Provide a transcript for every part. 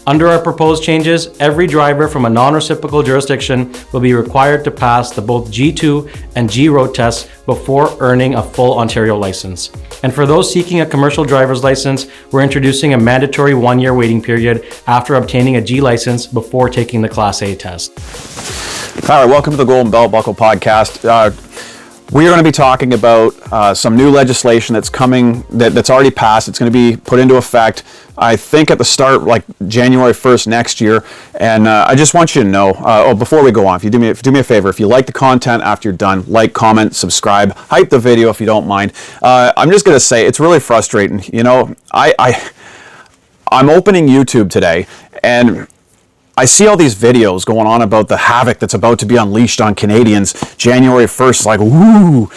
Under our proposed changes, every driver from a non-reciprocal jurisdiction will be required to pass the both G2 and G road tests before earning a full Ontario license. And for those seeking a commercial driver's license, we're introducing a mandatory 1-year waiting period after obtaining a G license before taking the Class A test. All right, welcome to the Golden Belt Buckle podcast. We are going to be talking about some new legislation that's coming, that's already passed. It's going to be put into effect, I think, at the start, like January 1st next year. And I just want you to know, before we go on, if you do me a favor, if you like the content after you're done, like, comment, subscribe, hype the video if you don't mind. I'm just going to say, it's really frustrating. You know, I'm opening YouTube today, and I see all these videos going on about the havoc that's about to be unleashed on Canadians January 1st. Like, woo,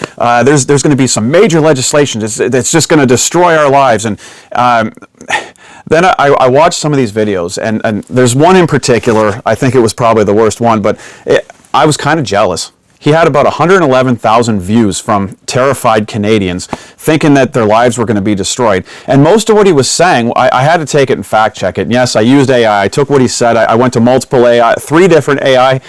there's going to be some major legislation that's just going to destroy our lives. And then I watched some of these videos, and there's one in particular, I think it was probably the worst one, but I was kind of jealous. He had about 111,000 views from terrified Canadians thinking that their lives were going to be destroyed. And most of what he was saying, I had to take it and fact check it. And yes, I used AI. I took what he said. I went to multiple AI, 3 different AI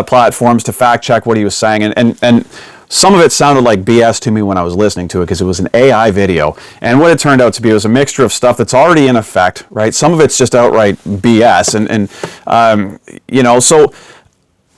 platforms to fact check what he was saying. And some of it sounded like BS to me when I was listening to it because it was an AI video. And what it turned out to be was a mixture of stuff that's already in effect, right? Some of it's just outright BS. And you know, so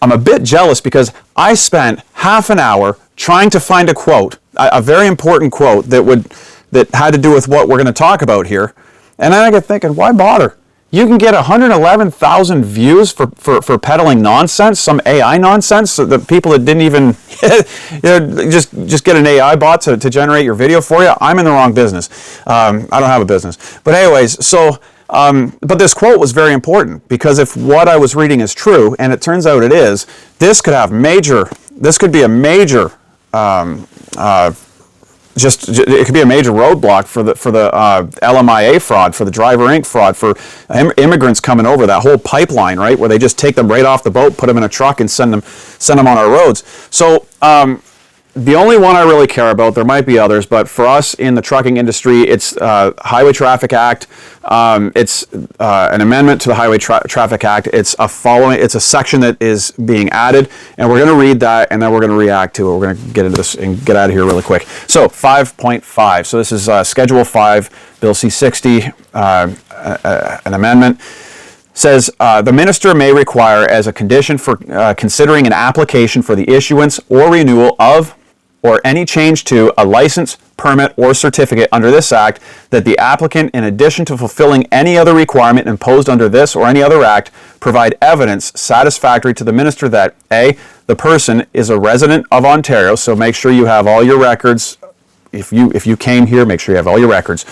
I'm a bit jealous because I spent half an hour trying to find a quote, a very important quote that had to do with what we're going to talk about here. And then I get thinking, why bother? You can get 111,000 views for peddling nonsense, some AI nonsense, so the people that didn't even just get an AI bot to generate your video for you. I'm in the wrong business. I don't have a business. But anyways, so but this quote was very important because if what I was reading is true, and it turns out it is, this could be a major, it could be a major roadblock for the LMIA fraud, for the Driver Inc. fraud, for immigrants coming over, that whole pipeline, right, where they just take them right off the boat, put them in a truck, and send them on our roads. So the only one I really care about, there might be others, but for us in the trucking industry, it's Highway Traffic Act. It's an amendment to the Highway Traffic Act. It's a section that is being added, and we're going to read that, and then we're going to react to it. We're going to get into this and get out of here really quick. So 5.5. So this is Schedule 5, Bill C-60, an amendment. Says the minister may require as a condition for considering an application for the issuance or renewal of or any change to a license, permit, or certificate under this act that the applicant, in addition to fulfilling any other requirement imposed under this or any other act, provide evidence satisfactory to the minister that A, the person is a resident of Ontario, so make sure you have all your records. If you came here, make sure you have all your records.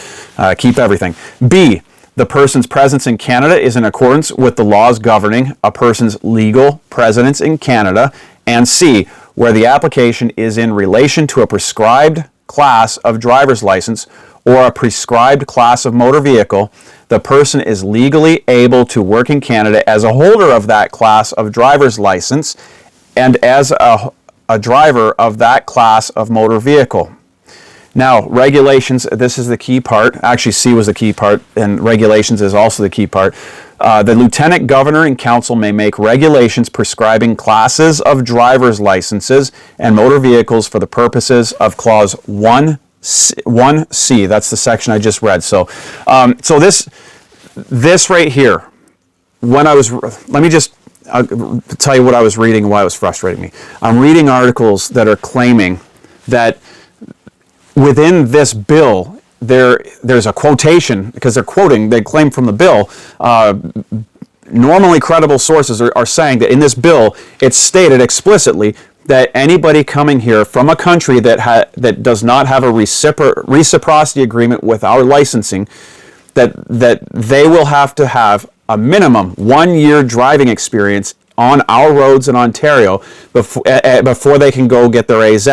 Keep everything. B, the person's presence in Canada is in accordance with the laws governing a person's legal presence in Canada. And C, where the application is in relation to a prescribed class of driver's license or a prescribed class of motor vehicle, the person is legally able to work in Canada as a holder of that class of driver's license and as a driver of that class of motor vehicle. Now, regulations, this is the key part. Actually, C was the key part, and regulations is also the key part. The Lieutenant Governor and Council may make regulations prescribing classes of driver's licenses and motor vehicles for the purposes of Clause 1C. That's the section I just read. So this right here, let me just tell you what I was reading and why it was frustrating me. I'm reading articles that are claiming that within this bill, there's a quotation, because they claim from the bill, normally credible sources are saying that in this bill, it's stated explicitly that anybody coming here from a country that does not have a reciprocity agreement with our licensing, that they will have to have a minimum 1-year driving experience on our roads in Ontario before they can go get their AZ.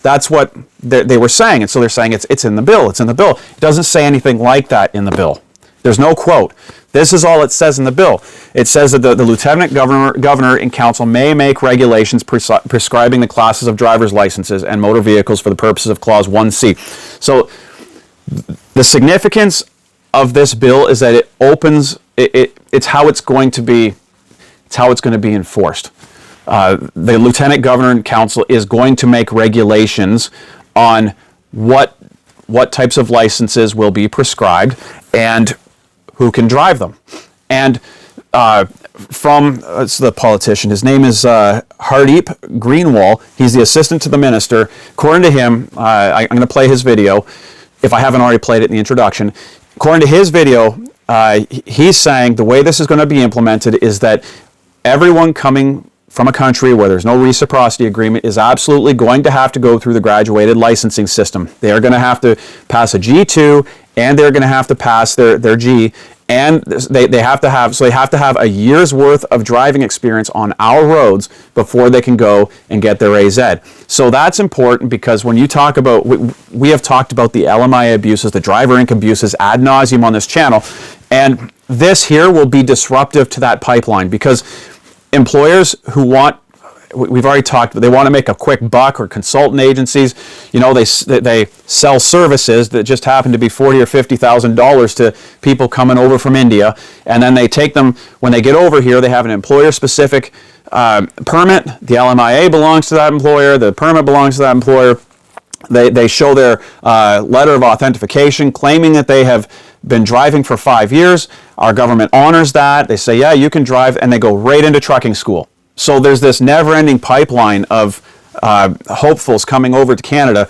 That's what they were saying, and so they're saying it's in the bill. It's in the bill. It doesn't say anything like that in the bill. There's no quote. This is all it says in the bill. It says that the Lieutenant Governor and Council may make regulations prescribing the classes of driver's licenses and motor vehicles for the purposes of Clause 1C. So the significance of this bill is that it opens it's how it's going to be. It's how it's going to be enforced. The Lieutenant Governor and Council is going to make regulations on what types of licenses will be prescribed and who can drive them. And from it's the politician, his name is Hardeep Greenwal. He's the assistant to the minister. According to him, I'm going to play his video if I haven't already played it in the introduction. According to his video, he's saying the way this is going to be implemented is that everyone coming from a country where there's no reciprocity agreement is absolutely going to have to go through the graduated licensing system. They are going to have to pass a G2 and they're going to have to pass their G, and they have to have a year's worth of driving experience on our roads before they can go and get their AZ. So that's important because when you talk about, we have talked about the LMIA abuses, the driver inc abuses ad nauseum on this channel, and this here will be disruptive to that pipeline because employers who want, we've already talked, they want to make a quick buck, or consultant agencies, you know, they sell services that just happen to be $40,000 or $50,000 to people coming over from India, and then they take them, when they get over here, they have an employer-specific permit. The LMIA belongs to that employer, the permit belongs to that employer. They show their letter of authentication claiming that they have been driving for 5 years. Our government honors that. They say, yeah, you can drive, and they go right into trucking school. So there's this never-ending pipeline of hopefuls coming over to Canada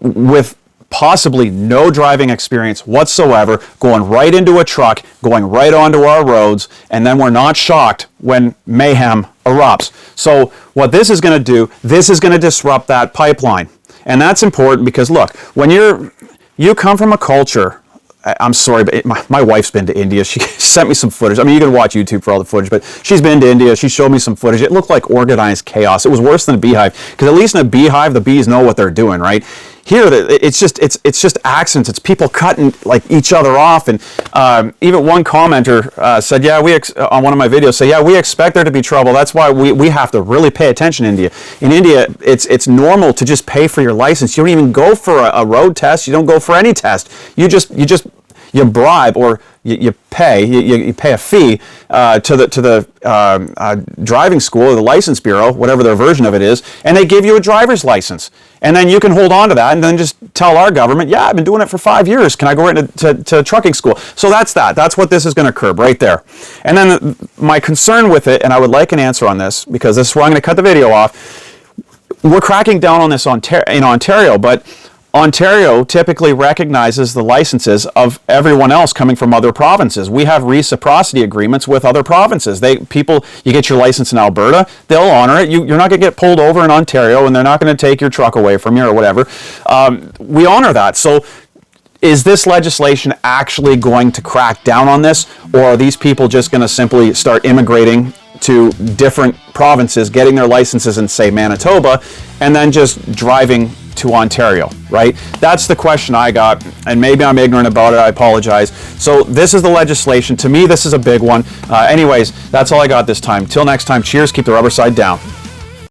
with possibly no driving experience whatsoever, going right into a truck, going right onto our roads, and then we're not shocked when mayhem erupts. So what this is going to do, this is going to disrupt that pipeline. And that's important because, look, when you come from a culture, I'm sorry, but my wife's been to India. She sent me some footage. I mean, you can watch YouTube for all the footage, but she's been to India. She showed me some footage. It looked like organized chaos. It was worse than a beehive, because at least in a beehive, the bees know what they're doing, right? Here, it's just accidents. It's people cutting like each other off, and even one commenter said, "Yeah, on one of my videos, say, yeah, we expect there to be trouble. That's why we have to really pay attention." In India, it's normal to just pay for your license. You don't even go for a road test. You don't go for any test. You bribe, or you pay a fee to the driving school or the license bureau, whatever their version of it is, and they give you a driver's license. And then you can hold on to that and then just tell our government, yeah, I've been doing it for 5 years. Can I go right into trucking school? So that's that. That's what this is going to curb right there. And then my concern with it, and I would like an answer on this, because this is where I'm going to cut the video off. We're cracking down on this in Ontario, but Ontario typically recognizes the licenses of everyone else coming from other provinces. We have reciprocity agreements with other provinces. You get your license in Alberta, they'll honor it. You're not going to get pulled over in Ontario, and they're not going to take your truck away from you or whatever. We honor that. So is this legislation actually going to crack down on this, or are these people just going to simply start immigrating to different provinces, getting their licenses in, say, Manitoba, and then just driving to Ontario, right? That's the question I got, and maybe I'm ignorant about it. I apologize. So this is the legislation. To me, this is a big one. Anyways, that's all I got this time. Till next time, cheers. Keep the rubber side down.